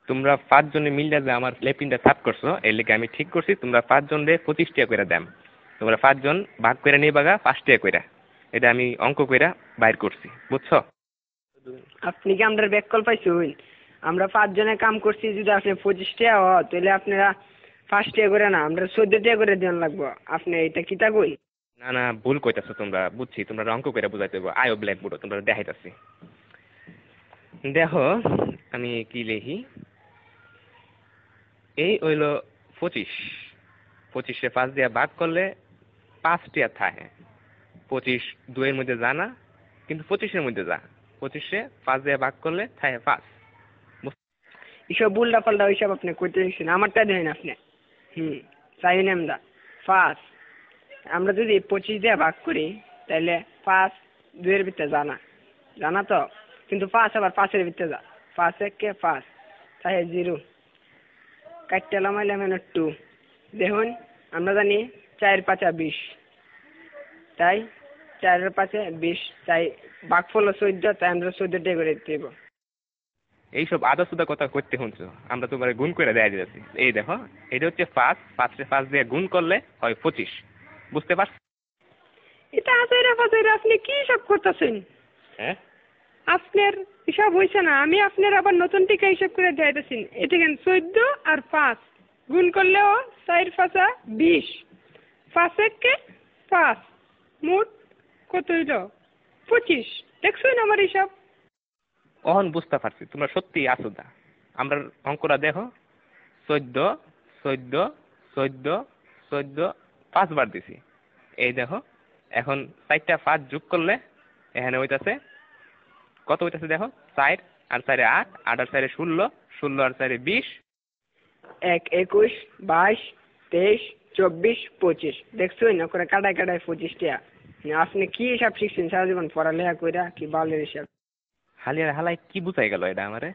তোমরা 5 জনে মিললে যে আমার লেপিনটা সাফ করছো এর লেগে আমি ঠিক করছি তোমরা 5 জনরে 25 টাকা করে দাম। তোমরা 5 জন ভাগ করে নিবাগা 5 টাকা করে। এটা আমি অঙ্ক কইরা বাইর করছি, বুঝছো? আপনি কি আমরা ব্যাককল পাইছুন? আমরা 5 জনে কাম করছি, যদি আপনি 25 টাকা হয় তাহলে আপনারা 5 টাকা করে না, আমরা 14 টাকা করে দেন লাগবো। আপনি এটা কিতা কই? না না, ভুল কইতাছো তোমরা, বুঝছি তোমরা অঙ্ক কইরা বুঝাইতে হবে। আয়ো ব্ল্যাকবোর্ড তোমরা দেখাইতাছি। দেখো আমি কি লিখি। এই হইল 25, 25-এ 5 দিয়া ভাগ করলে 5 টাকা থাকে। 25 2 এর মধ্যে যা না, কিন্তু 25-এর মধ্যে যা। 25-এ 5 দিয়া ভাগ করলে থাকে 5। এসব উল্টা পাল্টা ওইসব আপনি কইতে দিচ্ছেন, আমারটা দেন আপনি। চাই না আমরা 5। আমরা যদি 25 দিয়ে ভাগ করি তাহলে 5 2 এর ভিতরে জানা জানা তো, কিন্তু 5 আবার 5 এর ভিতরে যা। 5 1 5 তাই 0 কাটতে লামাইলাম 2। দেখুন আমরা জানি 4 5 20, তাই 4 এর 5 20, তাই ভাগফল 14, তাই আমরা 14 টাকা করে দেব। এইসব আদা সুদা কথা করতে শুনছো, আমরা তোমার গুণ করে দেয়া দিয়েছি। এই দেখো এটা হচ্ছে 5, 5-এ 5 দিয়ে গুণ করলে হয় 25, বুঝতে পারছো? এটা আজাইরা বাজাইরা আপনি কি সব করতেছেন? হ্যাঁ, আপনার হিসাব হয়েছে না, আমি আপনার আবার নতুন টিকা হিসাব করে দিয়েছি। এটা কেন 14 আর 5 গুণ করলেও 4 5 20, 5 1 5, মোট কত হইল? 25। দেখছেন আমার হিসাব? অহন বুঝতে পারছি তোমরা সত্যি আসুদা। আমরা অঙ্কটা দেখো, 14 14 14 14 5 বার দিছি। এই দেখো এখন 4টা 5 যোগ করলে এখানে হইতাছে কত হইতাছে দেখো, 4 আর 4 8, 8 আর 4 16, 16 আর 4 20। 1 21 22 23 24 25। দেখছেন না করে কাটায় কাটায় 25 টা। আপনি কি হিসাব শিখছেন সারা জীবন পড়ালেখা কইরা? কি বালের হিসাব? হালিয়ার হালাই কি বুঝাই গেল এটা আমারে?